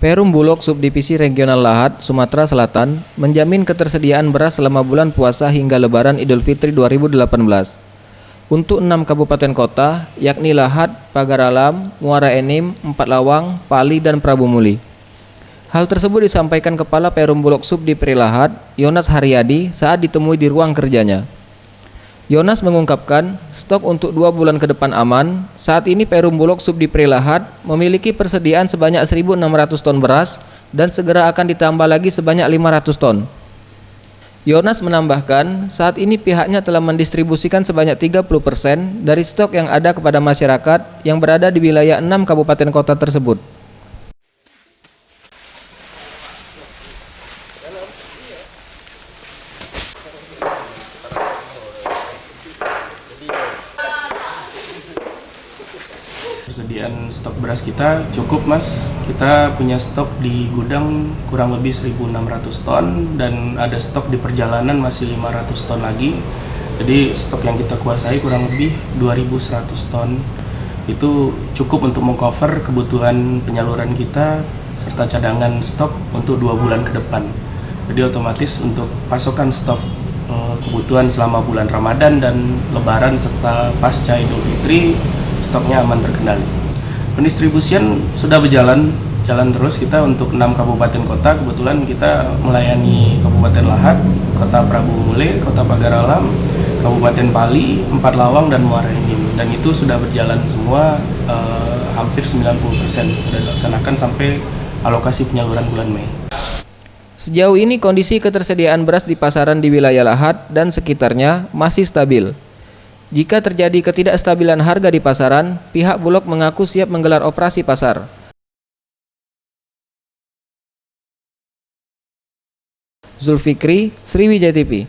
Perum Bulog Subdivisi Regional Lahat, Sumatera Selatan, menjamin ketersediaan beras selama bulan puasa hingga Lebaran Idul Fitri 2018. Untuk 6 kabupaten kota, yakni Lahat, Pagaralam, Muara Enim, Empat Lawang, Pali, dan Prabu Muli. Hal tersebut disampaikan Kepala Perum Bulog Subdivisi Lahat, Yonas Haryadi, saat ditemui di ruang kerjanya. Yonas mengungkapkan, stok untuk 2 bulan ke depan aman. Saat ini Perum Bulog Subdivisi Lahat memiliki persediaan sebanyak 1.600 ton beras dan segera akan ditambah lagi sebanyak 500 ton. Yonas menambahkan, saat ini pihaknya telah mendistribusikan sebanyak 30% dari stok yang ada kepada masyarakat yang berada di wilayah 6 kabupaten kota tersebut. Persediaan stok beras kita cukup, Mas. Kita punya stok di gudang kurang lebih 1.600 ton dan ada stok di perjalanan masih 500 ton lagi. Jadi stok yang kita kuasai kurang lebih 2.100 ton. Itu cukup untuk mengcover kebutuhan penyaluran kita serta cadangan stok untuk 2 bulan ke depan. Jadi otomatis untuk pasokan stok kebutuhan selama bulan Ramadan dan Lebaran serta pasca Idul Fitri, stoknya aman terkendali. Pendistribusian sudah berjalan terus kita untuk 6 kabupaten kota. Kebetulan kita melayani Kabupaten Lahat, Kota Prabu Muli, Kota Pagaralam, Kabupaten Pali, Empat Lawang, dan Muara Enim. Dan itu sudah berjalan semua, hampir 90% sudah dilaksanakan sampai alokasi penyaluran bulan Mei. Sejauh ini kondisi ketersediaan beras di pasaran di wilayah Lahat dan sekitarnya masih stabil. Jika terjadi ketidakstabilan harga di pasaran, pihak Bulog mengaku siap menggelar operasi pasar. Zulfikri, Sriwijaya TV.